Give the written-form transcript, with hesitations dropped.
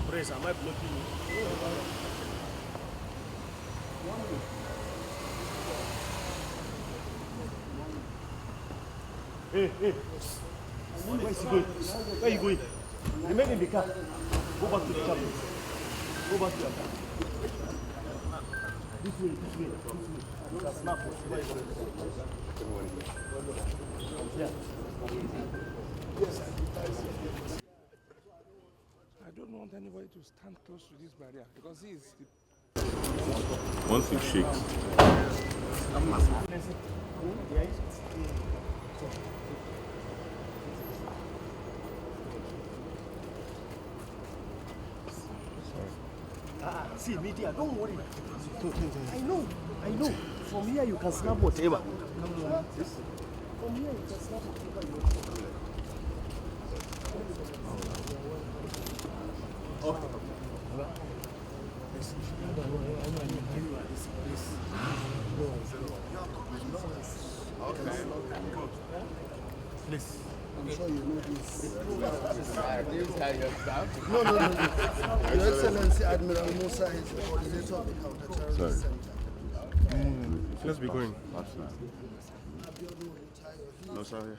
Praise, am I blocking you? Hey, where is he going? Where are you going? Remain in the car. Go back to the car. Go back to your car. This way. You can snap. Yeah. Yes. I don't want anybody to stand close to this barrier because he is the once it shakes. See, media, don't worry. I know. From here you can snap whatever. From here you can snap whatever you want. Please. I'm sure you know this. No. Your Excellency, Admiral Musa is the coordinator of the Counter-Terrorist Center. Let's be going. Absolutely. No, sorry.